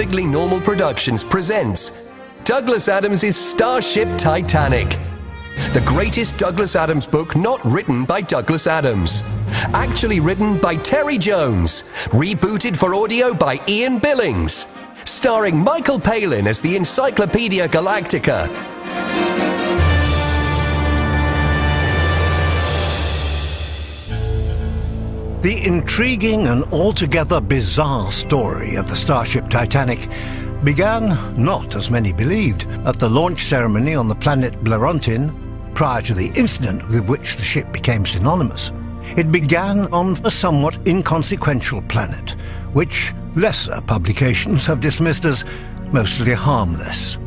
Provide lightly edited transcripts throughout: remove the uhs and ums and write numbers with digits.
Perfectly Normal Productions presents Douglas Adams' Starship Titanic. The greatest Douglas Adams book not written by Douglas Adams. Actually written by Terry Jones. Rebooted for audio by Ian Billings. Starring Michael Palin as the Encyclopedia Galactica. The intriguing and altogether bizarre story of the Starship Titanic began, not as many believed, at the launch ceremony on the planet Blerontin, prior to the incident with which the ship became synonymous. It began on a somewhat inconsequential planet, which lesser publications have dismissed as mostly harmless.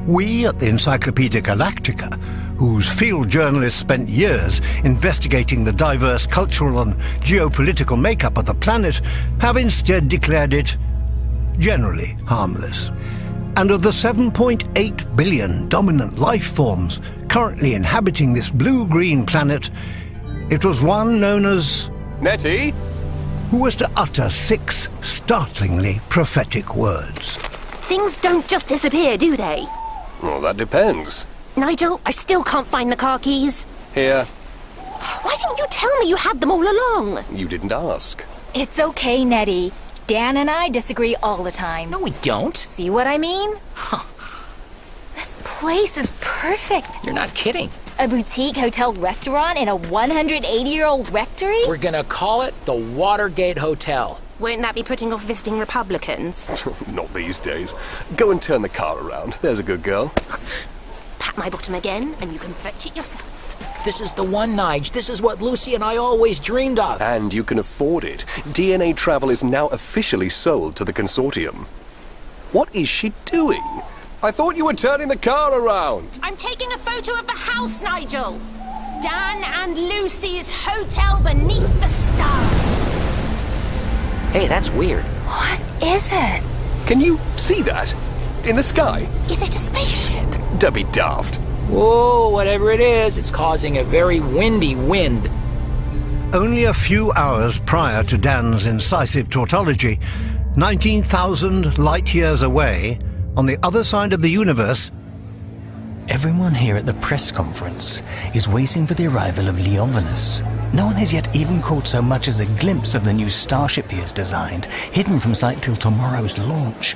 We at the Encyclopedia Galactica, whose field journalists spent years investigating the diverse cultural and geopolitical makeup of the planet, have instead declared it generally harmless. And of the 7.8 billion dominant life forms currently inhabiting this blue-green planet, it was one known as Nettie, who was to utter 6 startlingly prophetic words. Things don't just disappear, do they? Well, that depends. Nigel, I still can't find the car keys. Here. Why didn't you tell me you had them all along? You didn't ask. It's okay, Nettie. Dan and I disagree all the time. No, we don't. See what I mean? This place is perfect. You're not kidding. A boutique hotel restaurant in a 180-year-old rectory? We're gonna call it the Watergate Hotel. Won't that be putting off visiting Republicans? Not these days. Go and turn the car around. There's a good girl. Pat my bottom again, and you can fetch it yourself. This is the one, Nige. This is what Lucy and I always dreamed of. And you can afford it. DNA travel is now officially sold to the consortium. What is she doing? I thought you were turning the car around. I'm taking a photo of the house, Nigel. Dan and Lucy's hotel beneath the stars. Hey, that's weird. What is it? Can you see that? In the sky? Is it a spaceship? Don't be daft. Whoa, whatever it is, it's causing a very windy wind. Only a few hours prior to Dan's incisive tautology, 19,000 light-years away, on the other side of the universe, everyone here at the press conference is waiting for the arrival of Leovinus. No one has yet even caught so much as a glimpse of the new starship he has designed, hidden from sight till tomorrow's launch.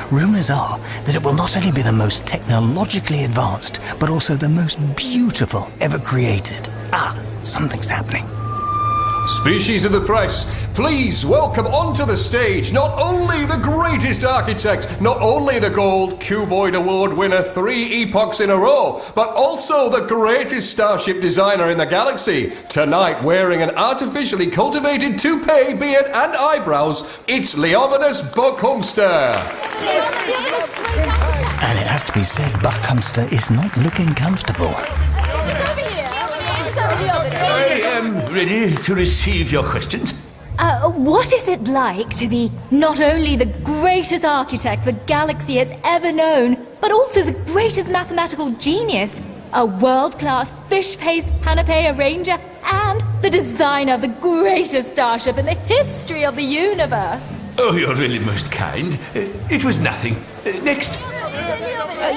Rumors are that it will not only be the most technologically advanced, but also the most beautiful ever created. Something's happening. Species of the press, please welcome onto the stage not only the greatest architect, not only the Gold Cuboid Award winner 3 epochs in a row, but also the greatest starship designer in the galaxy. Tonight, wearing an artificially cultivated toupee, beard and eyebrows, it's Leovinus Buckhamster. And it has to be said, Buckhamster is not looking comfortable. I am ready to receive your questions. What is it like to be not only the greatest architect the galaxy has ever known, but also the greatest mathematical genius, a world-class fish-paste canapé arranger, and the designer of the greatest starship in the history of the universe? Oh, you're really most kind. It was nothing. Next.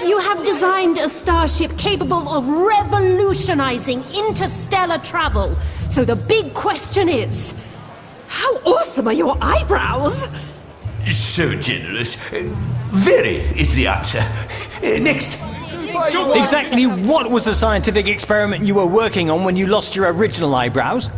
You have designed a starship capable of revolutionizing interstellar travel. So the big question is, how awesome are your eyebrows? So generous. Very is the answer. Next. Exactly what was the scientific experiment you were working on when you lost your original eyebrows?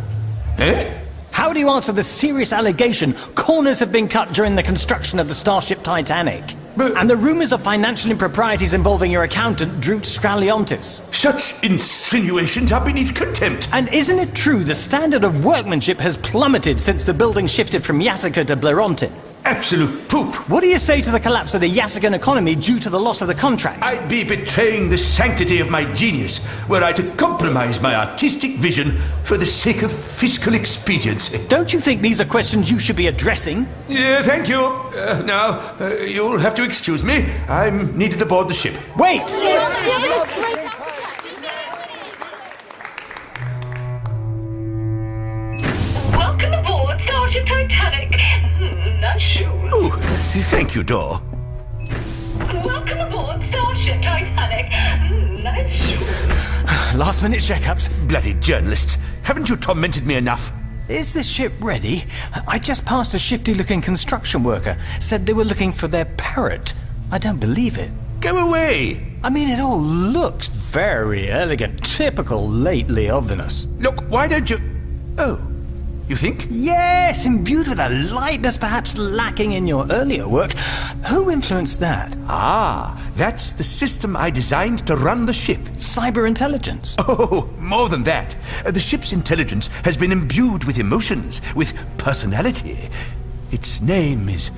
How do you answer the serious allegation corners have been cut during the construction of the Starship Titanic? And the rumours of financial improprieties involving your accountant, Scraliontis. Such insinuations are beneath contempt. And isn't it true the standard of workmanship has plummeted since the building shifted from Yasaka to Blerontin? Absolute poop. What do you say to the collapse of the Yasakan economy due to the loss of the contract? I'd be betraying the sanctity of my genius were I to compromise my artistic vision for the sake of fiscal expediency. Don't you think these are questions you should be addressing? Yeah, thank you. Now, you'll have to excuse me. I'm needed aboard the ship. Wait! Welcome aboard Starship Titanic. Nice show. Oh, thank you, Dor. Starship Titanic. Nice shoot. Last-minute checkups. Bloody journalists. Haven't you tormented me enough? Is this ship ready? I just passed a shifty-looking construction worker. Said they were looking for their parrot. I don't believe it. Go away! I mean, it all looks very elegant. Typical late Leovinus. Look, why don't you... Oh, you think? Yes, imbued with a lightness perhaps lacking in your earlier work. Who influenced that? Ah, that's the system I designed to run the ship. Cyber intelligence. Oh, more than that. The ship's intelligence has been imbued with emotions, with personality. Its name is...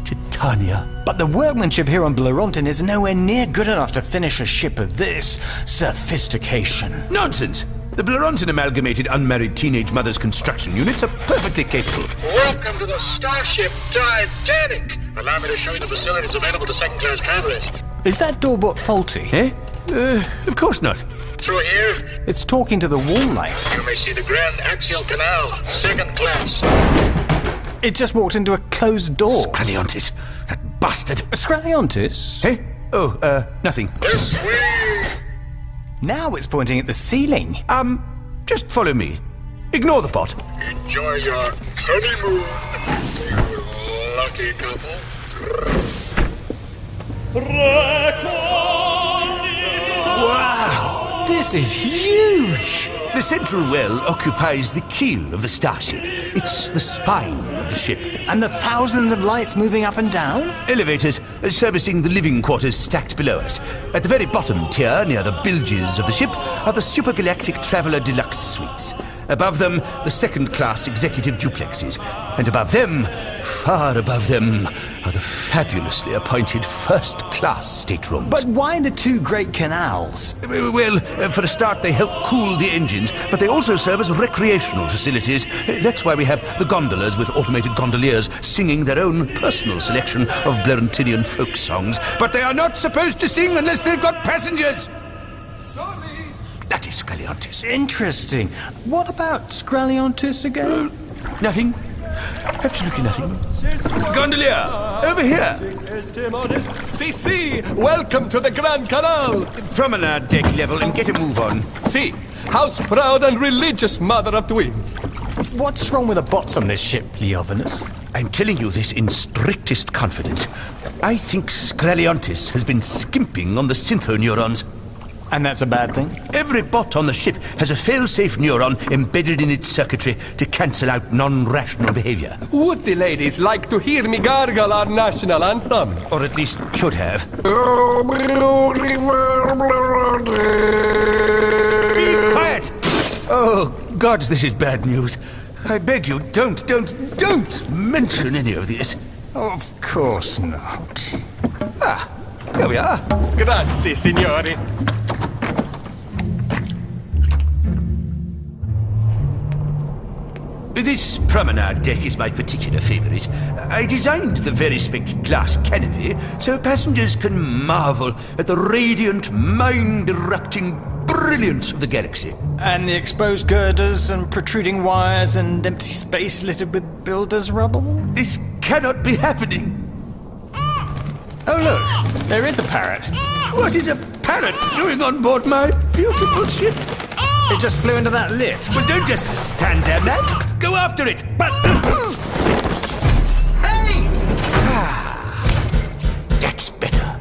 Titania. But the workmanship here on Blerontin is nowhere near good enough to finish a ship of this sophistication. Nonsense! The Blerontin Amalgamated Unmarried Teenage Mothers Construction Units are perfectly capable. Welcome to the Starship Titanic! Allow me to show you the facilities available to second-class travelers. Is that doorbot faulty? Eh? Of course not. Through here, It's talking to the wall light. you may see the Grand Axial Canal, second class. It just walked into a closed door. Scraliontis, that bastard. Scraliontis? Eh? Oh, nothing. This way! Now it's pointing at the ceiling. Just follow me. Ignore the bot. Enjoy your honeymoon, you lucky couple. Wow! This is huge! The central well occupies the keel of the starship. It's the spine of the ship. And the thousands of lights moving up and down? Elevators servicing the living quarters stacked below us. At the very bottom tier, near the bilges of the ship, are the Supergalactic Traveller Deluxe Suites. Above them, the second-class executive duplexes. And above them, far above them, are the fabulously appointed first-class staterooms. But why the two great canals? Well, for a start, they help cool the engines, but they also serve as recreational facilities. That's why we have the gondolas with automated gondoliers singing their own personal selection of Blerontinian folk songs. But they are not supposed to sing unless they've got passengers. That is Scraliontis. Interesting. What about Scraliontis again? Nothing. Absolutely nothing. Gondolier, over here. Si, welcome to the Grand Canal. Promenade deck level and get a move on. Si, house proud and religious mother of twins. What's wrong with the bots on this ship, Leovinus? I'm telling you this in strictest confidence. I think Scraliontis has been skimping on the synthoneurons. And that's a bad thing? Every bot on the ship has a fail-safe neuron embedded in its circuitry to cancel out non-rational behavior. Would the ladies like to hear me gargle our national anthem? Or at least should have. Be quiet! Oh, God, this is bad news. I beg you, don't mention any of this. Of course not. Here we are. Grazie, signori. This promenade deck is my particular favorite. I designed the very-spec glass canopy so passengers can marvel at the radiant, mind-erupting brilliance of the galaxy. And the exposed girders and protruding wires and empty space littered with builders' rubble? This cannot be happening. Oh, look, there is a parrot. What is a parrot doing on board my beautiful ship? It just flew into that lift. Well, don't just stand there, Matt. Go after it. But... Hey! That's better.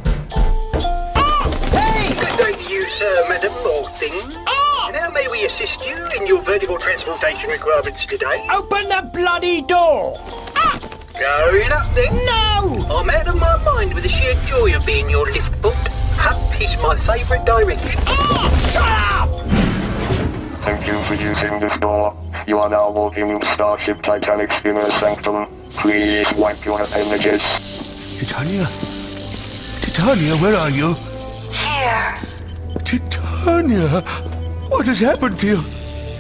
Hey! Good day to you, sir, madam, or thing. How may we assist you in your vertical transportation requirements today? Open the bloody door! Going up then. No! I'm out of my mind with the sheer joy of being your lift book. Up is my favourite direction. Shut up! Thank you for using this door. You are now walking into Starship Titanic's inner sanctum. Please wipe your appendages. Titania? Titania, where are you? Here. Titania, what has happened to you?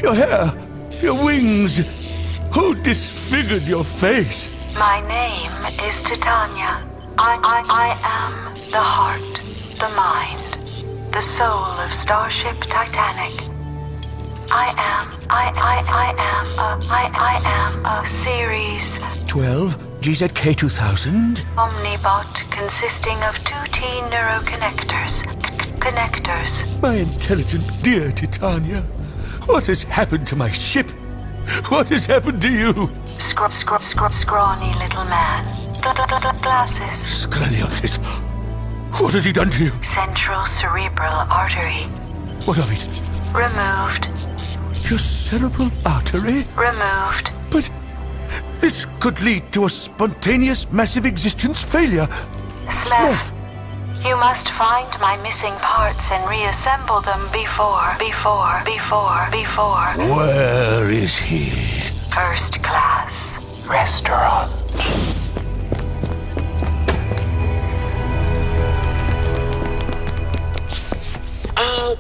Your hair, your wings. Who disfigured your face? My name is Titania. I am the heart, the mind, the soul of Starship Titanic. I am a series. 12 GZK-2000? Omnibot consisting of 2T neuroconnectors. Connectors. My intelligent dear Titania, what has happened to my ship? What has happened to you? Scrawny little man. Glasses. Scraliontis, what has he done to you? Central cerebral artery. What of it? Removed. Your cerebral artery? Removed. But this could lead to a spontaneous massive existence failure. SMEF. You must find my missing parts and reassemble them before. Where is he? First class. Restaurant.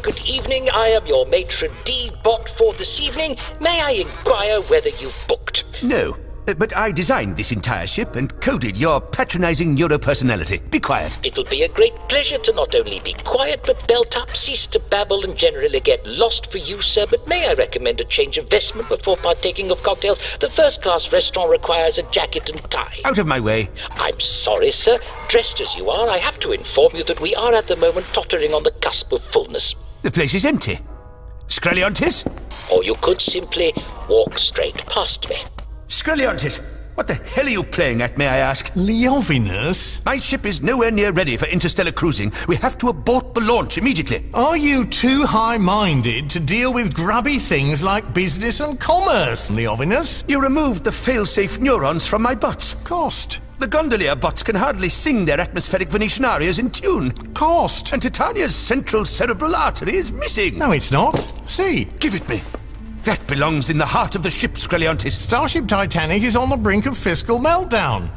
Good evening. I am your matron D-bot for this evening. May I inquire whether you've booked? No, but I designed this entire ship and coded your patronizing neuropersonality. Be quiet. It'll be a great pleasure to not only be quiet, but belt up, cease to babble, and generally get lost for you, sir. But may I recommend a change of vestment before partaking of cocktails? The first-class restaurant requires a jacket and tie. Out of my way. I'm sorry, sir. Dressed as you are, I have to inform you that we are at the moment tottering on the cusp of fullness. The place is empty. Scraliontis? Or you could simply walk straight past me. Scraliontis, what the hell are you playing at, may I ask? Leovinus? My ship is nowhere near ready for interstellar cruising. We have to abort the launch immediately. Are you too high-minded to deal with grubby things like business and commerce, Leovinus? You removed the fail-safe neurons from my bots. Cost. The gondolier bots can hardly sing their atmospheric Venetian arias in tune. Cost. And Titania's central cerebral artery is missing. No, it's not. See. Give it me. That belongs in the heart of the ship, Scraliontis. Starship Titanic is on the brink of fiscal meltdown.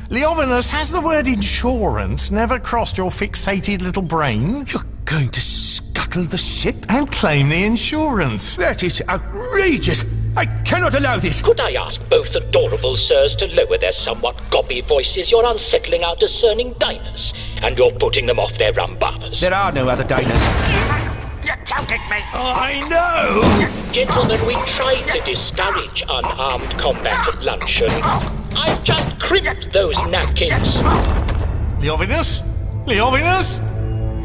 Leovinus, has the word insurance never crossed your fixated little brain? You're going to scuttle the ship? And claim the insurance. That is outrageous. I cannot allow this. Could I ask both adorable sirs to lower their somewhat gobby voices? You're unsettling our discerning diners, and you're putting them off their rumbarbers. There are no other diners. You're choking me. I know! Gentlemen, we tried to discourage unarmed combat at luncheon. I've just crimped those napkins. Leovinus? Leovinus?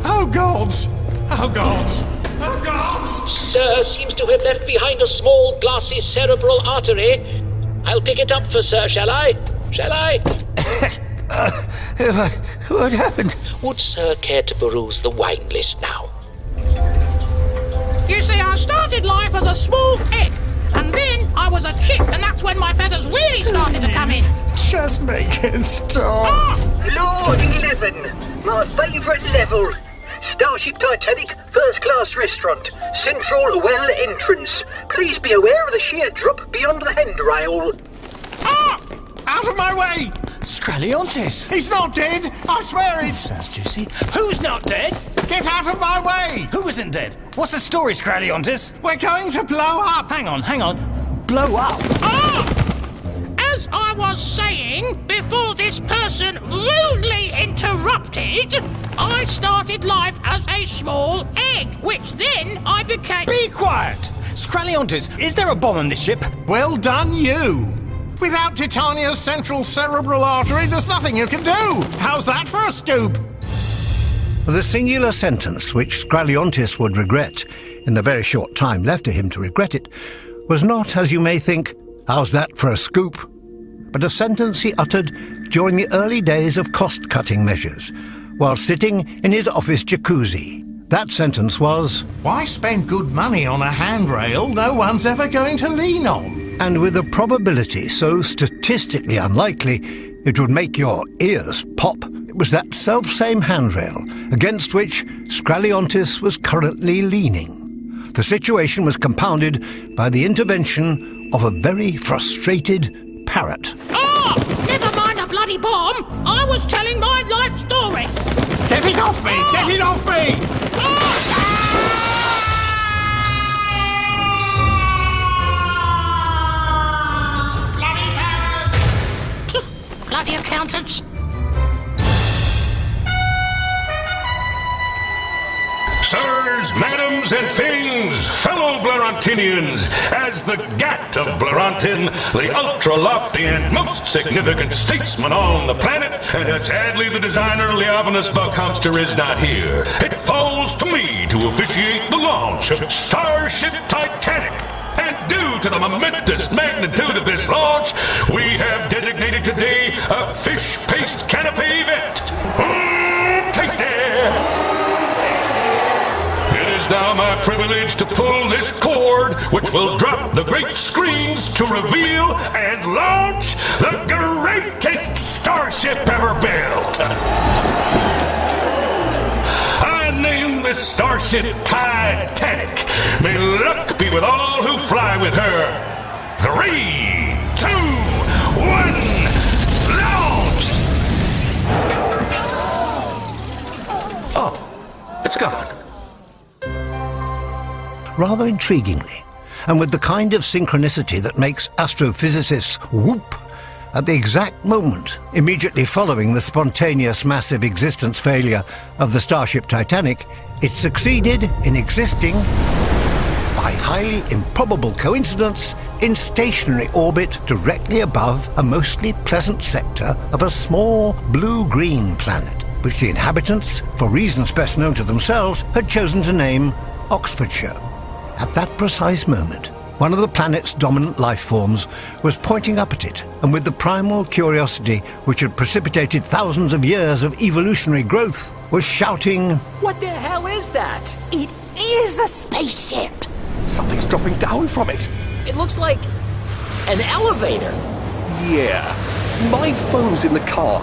Oh, gods! Oh, gods! Oh, gods! Sir seems to have left behind a small glassy cerebral artery. I'll pick it up for sir, shall I? Shall I? What happened? Would sir care to peruse the wine list now? You see, I started life as a small egg, and then I was a chick, and that's when my feathers really started to come in. Just make it stop. Lord 11, my favourite level. Starship Titanic, first-class restaurant, central well entrance. Please be aware of the sheer drop beyond the handrail. Out of my way! Scraliontis! He's not dead! I swear it! Sounds juicy. Who's not dead? Get out of my way! Who isn't dead? What's the story, Scraliontis? We're going to blow up! Hang on. Blow up? As I was saying, before this person rudely interrupted, I started life as a small egg, which then I became... Be quiet! Scraliontis, is there a bomb on this ship? Well done, you! Without Titania's central cerebral artery, there's nothing you can do! How's that for a scoop? The singular sentence which Scraliontis would regret, in the very short time left to him to regret it, was not, as you may think, how's that for a scoop, but a sentence he uttered during the early days of cost-cutting measures, while sitting in his office jacuzzi. That sentence was, why spend good money on a handrail no one's ever going to lean on? And with a probability so statistically unlikely it would make your ears pop, it was that self-same handrail against which Scraliontis was currently leaning. The situation was compounded by the intervention of a very frustrated parrot. Never mind a bloody bomb! I was telling my life story! Get it off me! Get it off me! Bloody accountants! Sirs, madams, and things, fellow Blerontinians, as the Gat of Blerontin, the ultra-lofty and most significant statesman on the planet, and sadly the designer Leovinus Buckhamster is not here, it falls to me to officiate the launch of Starship Titanic. And due to the momentous magnitude of this launch, we have designated today a fish paste canopy event. Tasty! It is now my privilege to pull this cord, which will drop the great screens to reveal and launch the greatest starship ever built. I named this starship Titanic. May luck be with all who fly with her. 3, 2, 1, launch! Oh, it's gone. Rather intriguingly, and with the kind of synchronicity that makes astrophysicists whoop at the exact moment immediately following the spontaneous massive existence failure of the Starship Titanic, it succeeded in existing, by highly improbable coincidence, in stationary orbit directly above a mostly pleasant sector of a small blue-green planet, which the inhabitants, for reasons best known to themselves, had chosen to name Oxfordshire. At that precise moment, one of the planet's dominant life forms was pointing up at it, and with the primal curiosity which had precipitated thousands of years of evolutionary growth, was shouting, "What the hell is that?" It is a spaceship! Something's dropping down from it. It looks like an elevator. Yeah. My phone's in the car.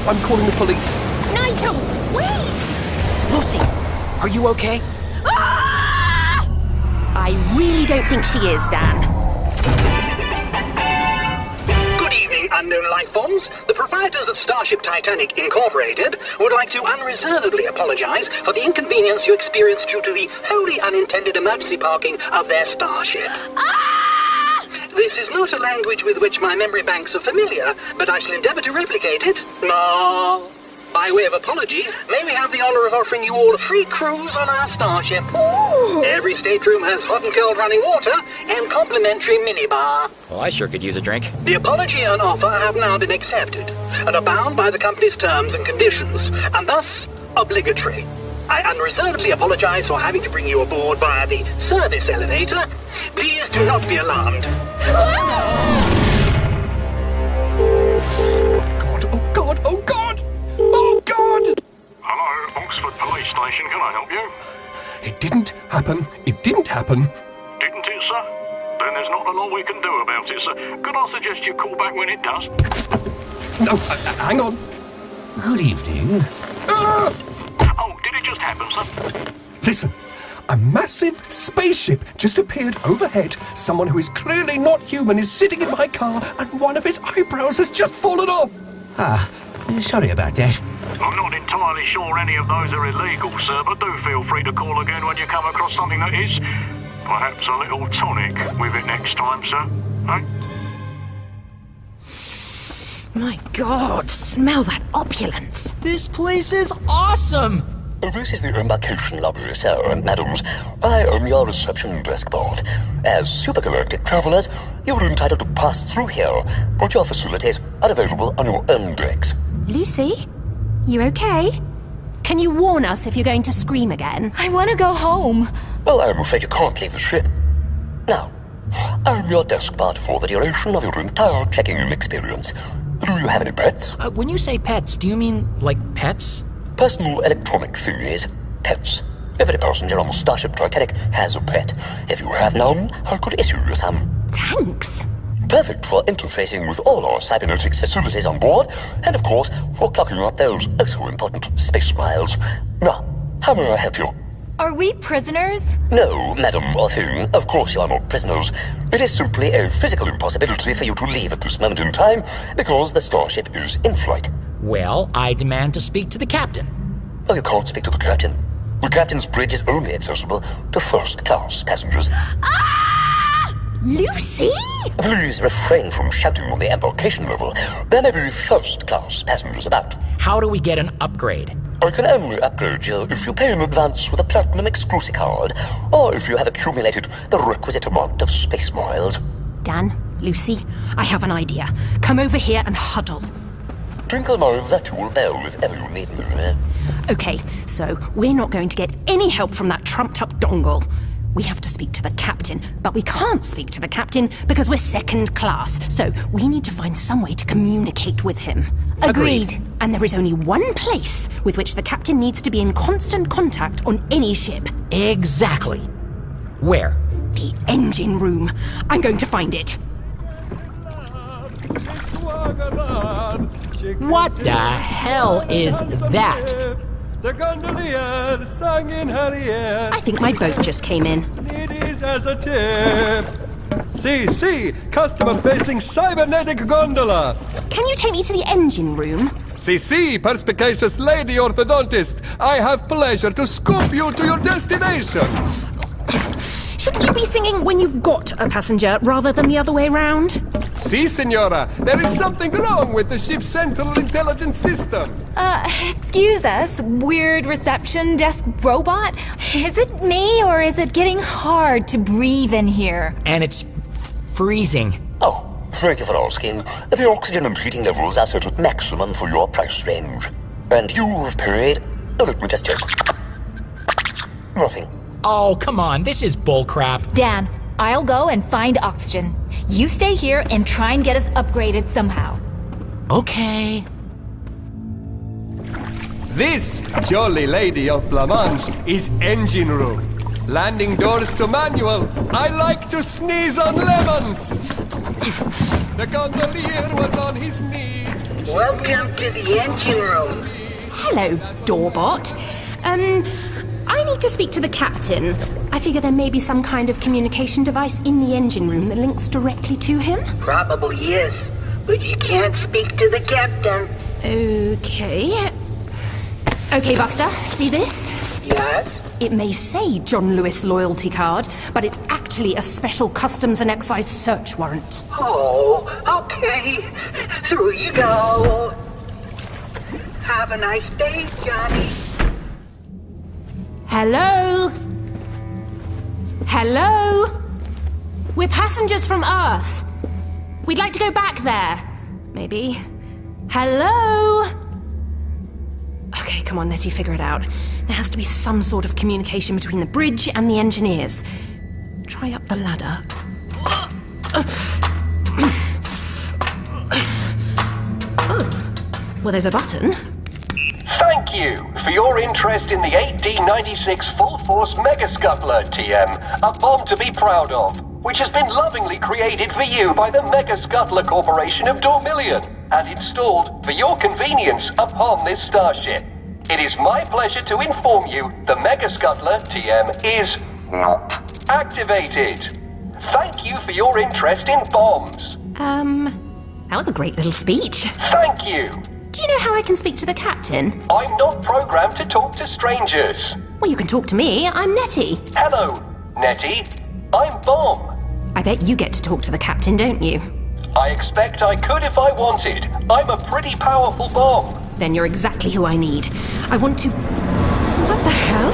I'm calling the police. Nigel, wait! Lucy, are you okay? Ah! I really don't think she is, Dan. Good evening, unknown life forms. The proprietors of Starship Titanic Incorporated would like to unreservedly apologize for the inconvenience you experienced due to the wholly unintended emergency parking of their starship. Ah! This is not a language with which my memory banks are familiar, but I shall endeavor to replicate it. No. By way of apology, may we have the honor of offering you all a free cruise on our starship. Ooh. Every stateroom has hot and cold running water and complimentary minibar. Well, I sure could use a drink. The apology and offer have now been accepted and are bound by the company's terms and conditions, and thus obligatory. I unreservedly apologize for having to bring you aboard via the service elevator. Please do not be alarmed. Oh God, oh God, oh God! Oh God! Hello, Oxford Police Station, can I help you? It didn't happen. It didn't happen. Didn't it, sir? Then there's not a lot we can do about it, sir. Could I suggest you call back when it does? No, hang on. Good evening. Oh, did it just happen, sir? Listen. A massive spaceship just appeared overhead. Someone who is clearly not human is sitting in my car, and one of his eyebrows has just fallen off. Sorry about that. I'm not entirely sure any of those are illegal, sir, but do feel free to call again when you come across something that is. Perhaps a little tonic with it next time, sir. Eh? My God, smell that opulence. This place is awesome! This is the embarkation lobby, sir and madams. I am your reception desk board. As supergalactic travelers, you are entitled to pass through here, but your facilities are available on your own decks. Lucy, you okay? Can you warn us if you're going to scream again? I want to go home. Well, I'm afraid you can't leave the ship. Now, I'm your desk bot for the duration of your entire checking-in experience. Do you have any pets? When you say pets, do you mean, like, pets? Personal electronic thingies. Pets. Every passenger on the Starship Titanic has a pet. If you have none, I could issue you some. Thanks. Perfect for interfacing with all our cybernetics facilities on board, and of course, for clocking up those oh-so-important space miles. Now, how may I help you? Are we prisoners? No, madam or thing, of course you are not prisoners. It is simply a physical impossibility for you to leave at this moment in time, because the starship is in flight. Well, I demand to speak to the captain. Oh, you can't speak to the captain. The captain's bridge is only accessible to first-class passengers. Ah! Lucy? Please refrain from shouting on the embarkation level. There may be first-class passengers about. How do we get an upgrade? I can only upgrade you if you pay in advance with a platinum exclusive card, or if you have accumulated the requisite amount of space miles. Dan, Lucy, I have an idea. Come over here and huddle. Tinkle my virtual bell if ever you need me. Okay, so we're not going to get any help from that trumped-up dongle. We have to speak to the captain, but we can't speak to the captain because we're second class, so we need to find some way to communicate with him. Agreed. And there is only one place with which the captain needs to be in constant contact on any ship. Exactly. Where? The engine room. I'm going to find it. What the hell is that? The gondolier sang in her ear. I think my boat just came in. It is as a tip. See, customer-facing cybernetic gondola. Can you take me to the engine room? See, perspicacious lady orthodontist. I have pleasure to scoop you to your destination. Shouldn't you be singing when you've got a passenger rather than the other way round? Si, senora. There is something wrong with the ship's central intelligence system. Excuse us, weird reception desk robot? Is it me, or is it getting hard to breathe in here? And it's freezing. Oh, thank you for asking. The oxygen and heating levels are set at maximum for your price range. And you have paid... Oh, let me just check. Nothing. Oh, come on, this is bullcrap. Dan, I'll go and find oxygen. You stay here and try and get us upgraded somehow. Okay. This jolly lady of Blancmange is engine room. Landing doors to manual. I like to sneeze on lemons. The gondolier was on his knees. Welcome to the engine room. Hello, Doorbot. I need to speak to the captain. I figure there may be some kind of communication device in the engine room that links directly to him. Probably yes, but you can't speak to the captain. Okay. Okay, Buster, see this? Yes? It may say John Lewis loyalty card, but it's actually a special customs and excise search warrant. Oh, okay. Through you go. Have a nice day, Johnny. Hello? Hello? We're passengers from Earth. We'd like to go back there. Maybe. Hello? Okay, come on, Nettie, figure it out. There has to be some sort of communication between the bridge and the engineers. Try up the ladder. Oh. Well, there's a button. Thank you for your interest in the 1896 full-force Megascuttler, TM, a bomb to be proud of, which has been lovingly created for you by the Megascuttler Corporation of Dormillion and installed for your convenience upon this starship. It is my pleasure to inform you the Megascuttler, TM, is activated. Thank you for your interest in bombs. That was a great little speech. Thank you. Do you know how I can speak to the captain? I'm not programmed to talk to strangers. Well, you can talk to me. I'm Nettie. Hello, Nettie. I'm Bomb. I bet you get to talk to the captain, don't you? I expect I could if I wanted. I'm a pretty powerful bomb. Then you're exactly who I need. I want to... What the hell?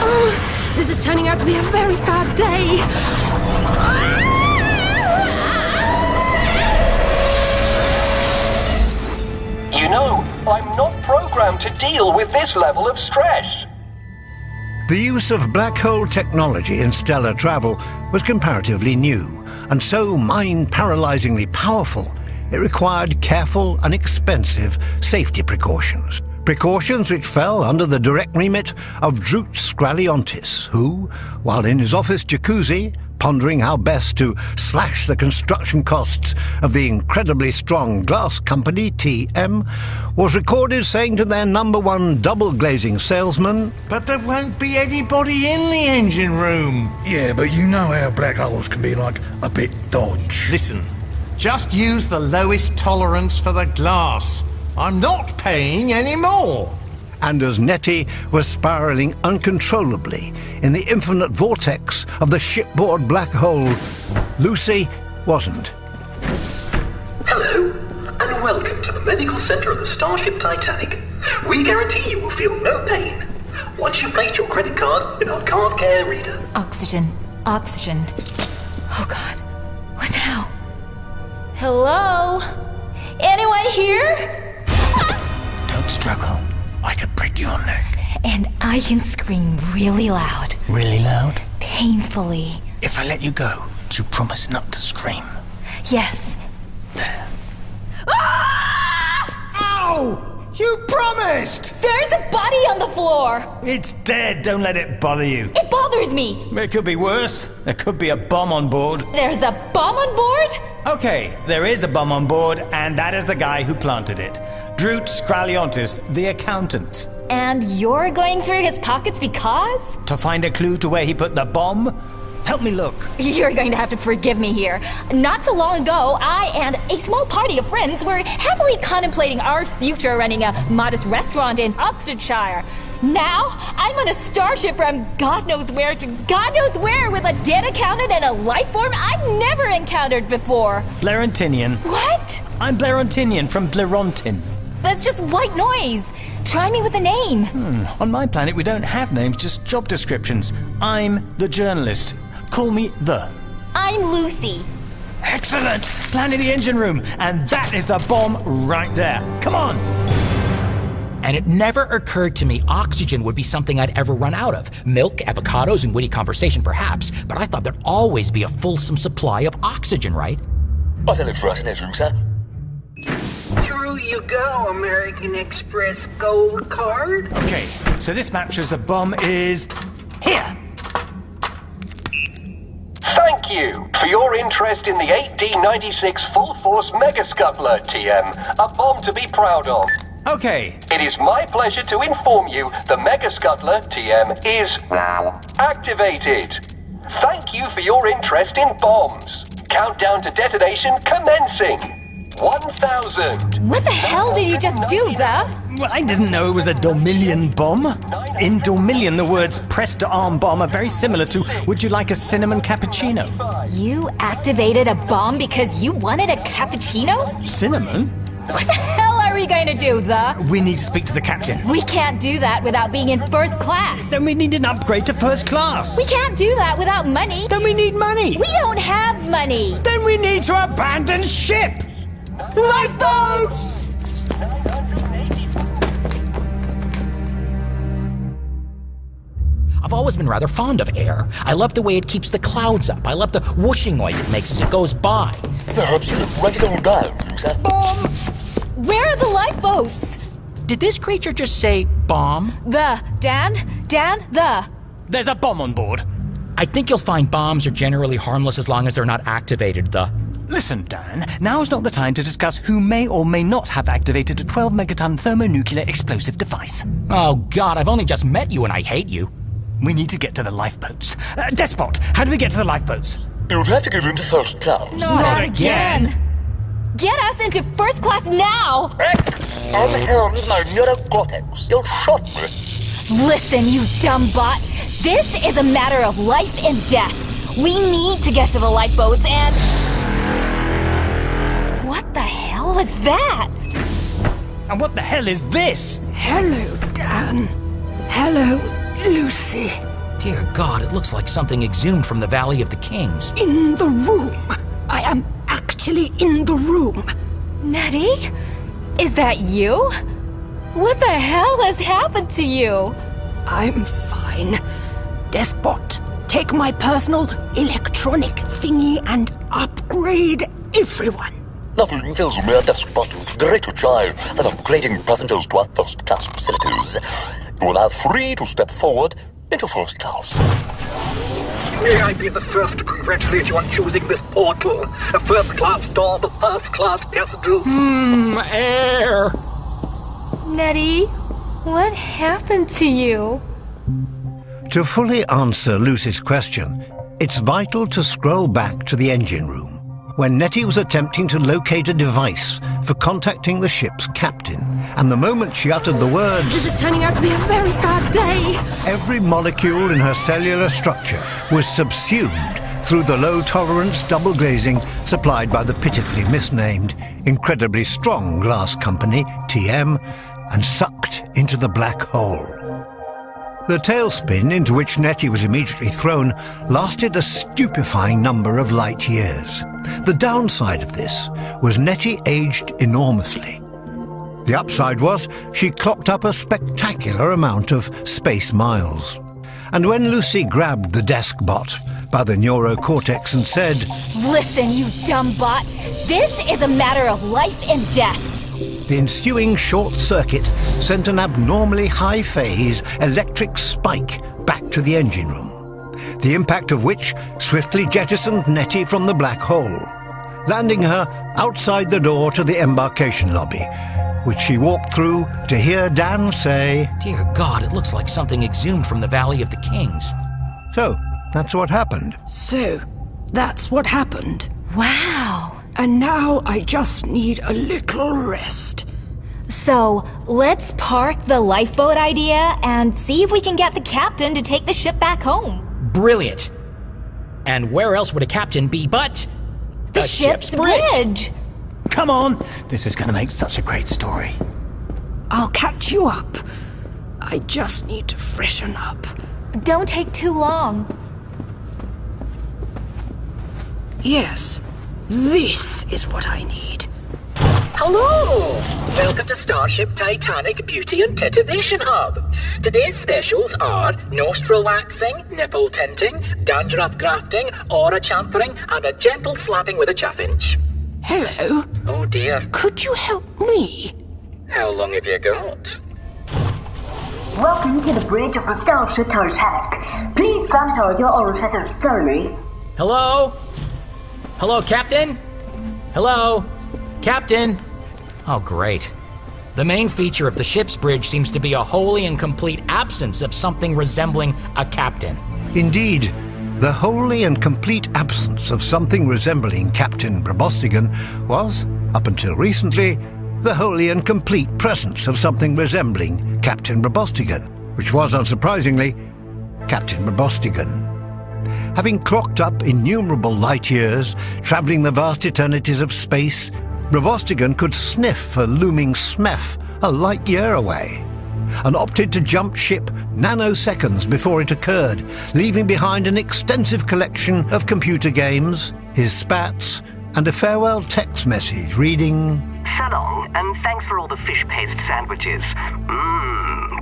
Oh, this is turning out to be a very bad day. You know, I'm not programmed to deal with this level of stress. The use of black hole technology in stellar travel was comparatively new, and so mind-paralyzingly powerful, it required careful and expensive safety precautions. Precautions which fell under the direct remit of Drut Scraliontis, who, while in his office jacuzzi, pondering how best to slash the construction costs of the incredibly strong glass company, TM, was recorded saying to their #1 double-glazing salesman, "But there won't be anybody in the engine room." Yeah, but you know how black holes can be like a bit dodge. Listen, just use the lowest tolerance for the glass. I'm not paying any more. And as Nettie was spiralling uncontrollably in the infinite vortex of the shipboard black hole, Lucy wasn't. Hello, and welcome to the medical center of the Starship Titanic. We guarantee you will feel no pain once you've placed your credit card in our card care reader. Oxygen. Oxygen. Oh God. What now? Hello? Anyone here? Don't struggle. I could break your neck. And I can scream really loud. Really loud? Painfully. If I let you go, do you promise not to scream? Yes. There. Ah! Ow! You promised! There's a body on the floor! It's dead. Don't let it bother you. It bothers me. It could be worse. There could be a bomb on board. There's a bomb on board? Okay, there is a bomb on board, and that is the guy who planted it. Drute Scraliontis, the accountant. And you're going through his pockets because? To find a clue to where he put the bomb? Help me look. You're going to have to forgive me here. Not so long ago, I and a small party of friends were happily contemplating our future running a modest restaurant in Oxfordshire. Now, I'm on a starship from God knows where to God knows where with a dead accountant and a life form I've never encountered before. Blerontinian. What? I'm Blerontinian from Blerontin. That's just white noise. Try me with a name. On my planet, we don't have names, just job descriptions. I'm the journalist. Call me The. I'm Lucy. Excellent! Plan in the engine room, and that is the bomb right there. Come on! And it never occurred to me oxygen would be something I'd ever run out of. Milk, avocados, and witty conversation, perhaps, but I thought there'd always be a fulsome supply of oxygen, right? Utterly fascinating, sir. Through you go, American Express Gold Card. Okay, so this map shows the bomb is here. Thank you for your interest in the 8D96 Full Force Mega Scuttler, TM, a bomb to be proud of. Okay. It is my pleasure to inform you the Mega Scuttler, TM, is now activated. Thank you for your interest in bombs. Countdown to detonation commencing. 1,000. What the hell did you just do, The? Well, I didn't know it was a Dormillion bomb. In Dormillion, the words press to arm bomb are very similar to would you like a cinnamon cappuccino? You activated a bomb because you wanted a cappuccino? Cinnamon? What the hell are we going to do, The? We need to speak to the captain. We can't do that without being in first class. Then we need an upgrade to first class. We can't do that without money. Then we need money. We don't have money. Then we need to abandon ship. Lifeboats! I've always been rather fond of air. I love the way it keeps the clouds up. I love the whooshing noise it makes as it goes by. Perhaps you should write it all down, sir. Bomb! Where are the lifeboats? Did this creature just say bomb? Dan, the. There's a bomb on board. I think you'll find bombs are generally harmless as long as they're not activated, the. Listen, Dan, now's not the time to discuss who may or may not have activated a 12-megaton thermonuclear explosive device. Oh, God, I've only just met you and I hate you. We need to get to the lifeboats. Despot, how do we get to the lifeboats? You'd have to get into first class. Not again. Get us into first class now! Unhinged my neurocortex. You shot me. Listen, you dumb bot. This is a matter of life and death. We need to get to the lifeboats and... What the hell was that? And what the hell is this? Hello, Dan. Hello, Lucy. Dear God, it looks like something exhumed from the Valley of the Kings. In the room. I am actually in the room. Nettie? Is that you? What the hell has happened to you? I'm fine. Despot, take my personal electronic thingy and upgrade everyone. Nothing fills me, Despot, with greater joy than upgrading passengers to our first-class facilities. You are now free to step forward into first class. May I be the first to congratulate you on choosing this portal. A first-class door for first-class passengers. Air. Nettie, what happened to you? To fully answer Lucy's question, it's vital to scroll back to the engine room, when Nettie was attempting to locate a device for contacting the ship's captain. And the moment she uttered the words, "This is turning out to be a very bad day," every molecule in her cellular structure was subsumed through the low-tolerance double glazing supplied by the pitifully misnamed, incredibly strong glass company, TM, and sucked into the black hole. The tailspin into which Nettie was immediately thrown lasted a stupefying number of light years. The downside of this was Nettie aged enormously. The upside was she clocked up a spectacular amount of space miles. And when Lucy grabbed the desk bot by the neurocortex and said, "Listen, you dumb bot, this is a matter of life and death," the ensuing short circuit sent an abnormally high-phase electric spike back to the engine room, the impact of which swiftly jettisoned Nettie from the black hole, landing her outside the door to the embarkation lobby, which she walked through to hear Dan say, "Dear God, it looks like something exhumed from the Valley of the Kings." So, that's what happened. So, that's what happened. Wow. And now I just need a little rest. So, let's park the lifeboat idea and see if we can get the captain to take the ship back home. Brilliant. And where else would a captain be but the ship's bridge? Come on! This is going to make such a great story. I'll catch you up. I just need to freshen up. Don't take too long. Yes, this is what I need. Hello! Welcome to Starship Titanic Beauty and Titivation Hub. Today's specials are nostril waxing, nipple tinting, dandruff grafting, aura chamfering, and a gentle slapping with a chaffinch. Hello? Oh dear. Could you help me? How long have you got? Welcome to the bridge of the Starship Titanic. Please sanitize your orifices thoroughly. Hello? Hello, Captain? Hello? Captain? Oh, great. The main feature of the ship's bridge seems to be a wholly and complete absence of something resembling a captain. Indeed, the wholly and complete absence of something resembling Captain Brobostigan was, up until recently, the wholly and complete presence of something resembling Captain Brobostigan, which was, unsurprisingly, Captain Brobostigan. Having clocked up innumerable light years, travelling the vast eternities of space, Brobostigan could sniff a looming SMEF a light year away, and opted to jump ship nanoseconds before it occurred, leaving behind an extensive collection of computer games, his spats, and a farewell text message reading, So long, and thanks for all the fish paste sandwiches.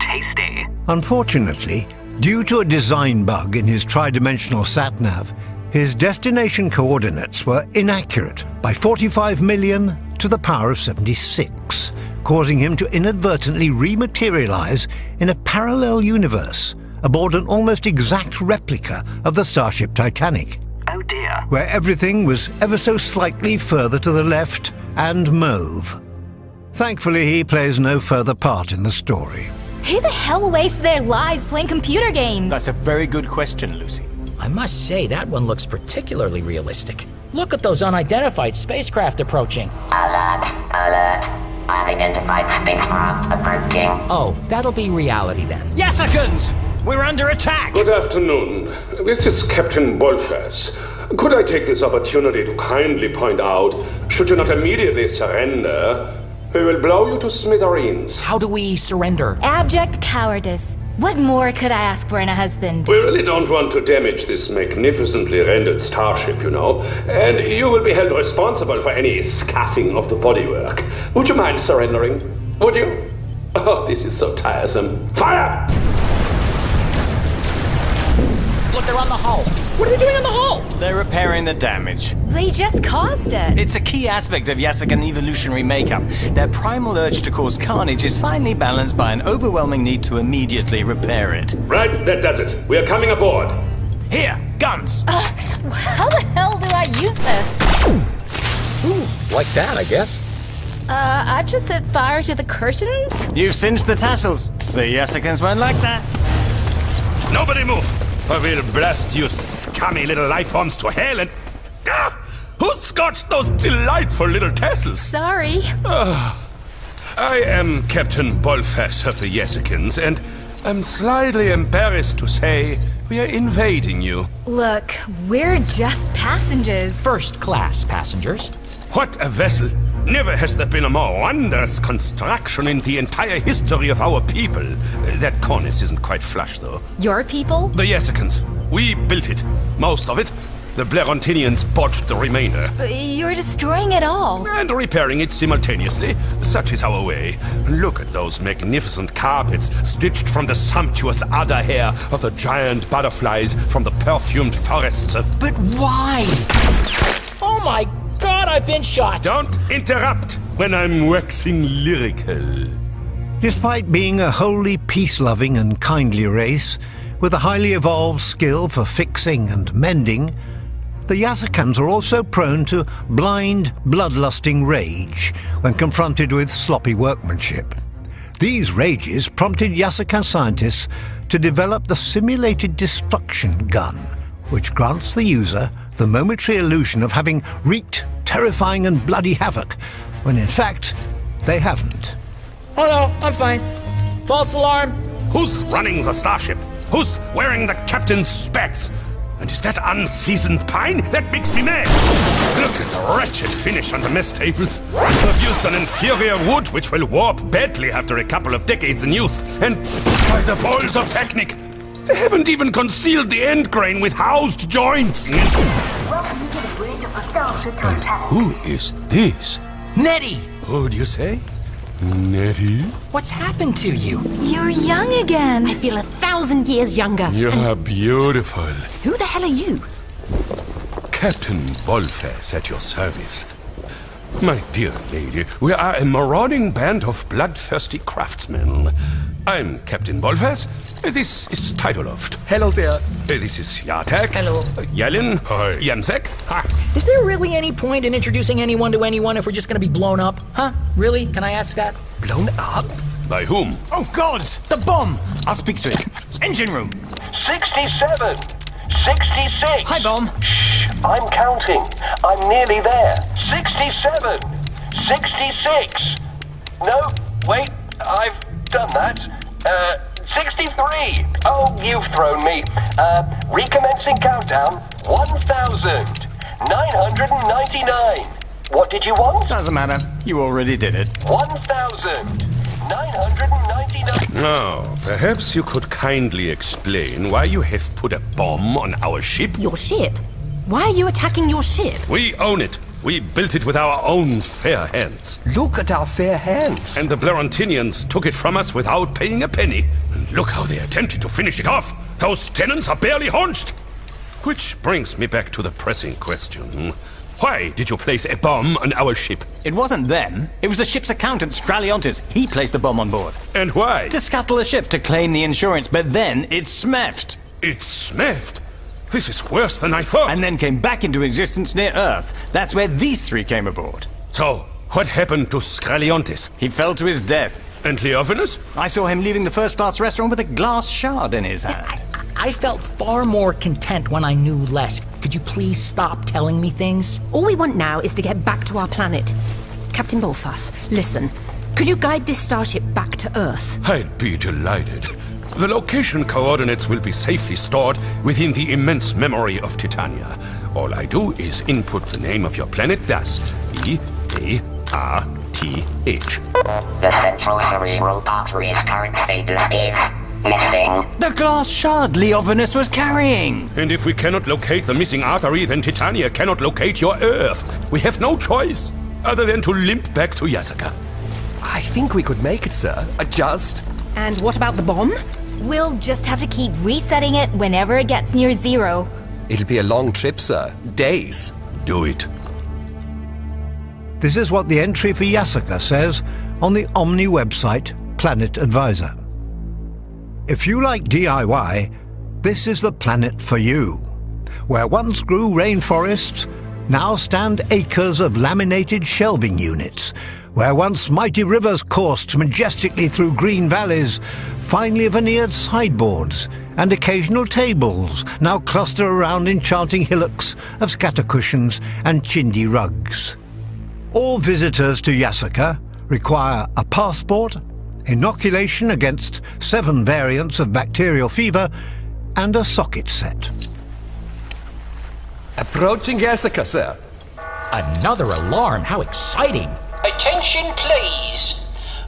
Tasty. Unfortunately, due to a design bug in his tridimensional sat-nav, his destination coordinates were inaccurate by 45 million to the power of 76, causing him to inadvertently re-materialize in a parallel universe aboard an almost exact replica of the Starship Titanic. Oh dear. Where everything was ever so slightly further to the left and mauve. Thankfully, he plays no further part in the story. Who the hell wastes their lives playing computer games? That's a very good question, Lucy. I must say, that one looks particularly realistic. Look at those unidentified spacecraft approaching. Alert, alert. Unidentified spacecraft approaching. Oh, that'll be reality then. Yassakans! We're under attack! Good afternoon. This is Captain Bolfas. Could I take this opportunity to kindly point out, should you not immediately surrender, we will blow you to smithereens. How do we surrender? Abject cowardice. What more could I ask for in a husband? We really don't want to damage this magnificently rendered starship, you know, and you will be held responsible for any scuffing of the bodywork. Would you mind surrendering? Would you? Oh, this is so tiresome. Fire! Look, they're on the hull. What are they doing on the hull? They're repairing the damage. They just caused it. It's a key aspect of Yasakan evolutionary makeup. Their primal urge to cause carnage is finely balanced by an overwhelming need to immediately repair it. Right, that does it. We are coming aboard. Here, guns! How the hell do I use this? Ooh, like that, I guess. I just set fire to the curtains? You've cinched the tassels. The Yasakans won't like that. Nobody move, or we'll blast you scummy little life forms to hell and... who scotched those delightful little tassels? Sorry. I am Captain Bolfas of the Yasakans, and I'm slightly embarrassed to say we are invading you. Look, we're just passengers. First class passengers. What a vessel! Never has there been a more wondrous construction in the entire history of our people. That cornice isn't quite flush, though. Your people? The Yassicans. We built it. Most of it. The Blerontinians botched the remainder. You're destroying it all. And repairing it simultaneously. Such is our way. Look at those magnificent carpets stitched from the sumptuous udder hair of the giant butterflies from the perfumed forests of... But why? Oh my God, I've been shot! Don't interrupt when I'm waxing lyrical. Despite being a wholly peace-loving and kindly race, with a highly evolved skill for fixing and mending, the Yassicans are also prone to blind, bloodlusting rage when confronted with sloppy workmanship. These rages prompted Yassican scientists to develop the simulated destruction gun, which grants the user the momentary illusion of having wreaked terrifying and bloody havoc, when in fact, they haven't. Oh no, I'm fine. False alarm. Who's running the starship? Who's wearing the captain's spats? And is that unseasoned pine? That makes me mad! Look at the wretched finish on the mess tables. I've used an inferior wood which will warp badly after a couple of decades in use. And by the falls of Fechnik, they haven't even concealed the end grain with housed joints. Welcome to the bridge of the Starship Titanic. Who is this? Nettie! Who do you say? Nettie? What's happened to you? You're young again. I feel 1,000 years younger. You're beautiful. Who the hell are you? Captain Bolfas at your service. My dear lady, we are a marauding band of bloodthirsty craftsmen. I'm Captain Bolfas. This is Tidoloft. Hello there. This is Yartak. Hello. Yelin. Hi. Yemsek. Hi. Is there really any point in introducing anyone to anyone if we're just going to be blown up? Huh? Really? Can I ask that? Blown up? By whom? Oh, God! The bomb! I'll speak to it. Engine room. 67. 66. Hi, bomb. I'm counting. I'm nearly there. 67. 66. No, wait. I've done that. 63. Oh, you've thrown me. Recommencing countdown. 1,999. What did you want? Doesn't matter. You already did it. 1,999. Now, perhaps you could kindly explain why you have put a bomb on our ship? Your ship? Why are you attacking your ship? We own it. We built it with our own fair hands. Look at our fair hands. And the Blerontinians took it from us without paying a penny. And look how they attempted to finish it off. Those tenants are barely haunched. Which brings me back to the pressing question. Why did you place a bomb on our ship? It wasn't them. It was the ship's accountant, Scraliontis. He placed the bomb on board. And why? To scuttle the ship to claim the insurance, but then it SMEF'd. It SMEF'd? This is worse than I thought. And then came back into existence near Earth. That's where these three came aboard. So, what happened to Scraliontis? He fell to his death. And Leovinus? I saw him leaving the first-class restaurant with a glass shard in his hand. I felt far more content when I knew less. Could you please stop telling me things? All we want now is to get back to our planet. Captain Bolfas, listen. Could you guide this starship back to Earth? I'd be delighted. The location coordinates will be safely stored within the immense memory of Titania. All I do is input the name of your planet, thus E-A-R-T-H. The central cerebral artery's current status is missing. The glass shard Leovinus was carrying! And if we cannot locate the missing artery, then Titania cannot locate your Earth. We have no choice other than to limp back to Yassaka. I think we could make it, sir. Just. And what about the bomb? We'll just have to keep resetting it whenever it gets near zero. It'll be a long trip, sir. Days. Do it. This is what the entry for Yassaka says on the Omni website, Planet Advisor. If you like DIY, this is the planet for you. Where once grew rainforests, now stand acres of laminated shelving units. Where once mighty rivers coursed majestically through green valleys, finely veneered sideboards and occasional tables now cluster around enchanting hillocks of scatter cushions and chindi rugs. All visitors to Yassaka require a passport, inoculation against 7 variants of bacterial fever, and a socket set. Approaching Yassaka, sir. Another alarm. How exciting. Attention, please.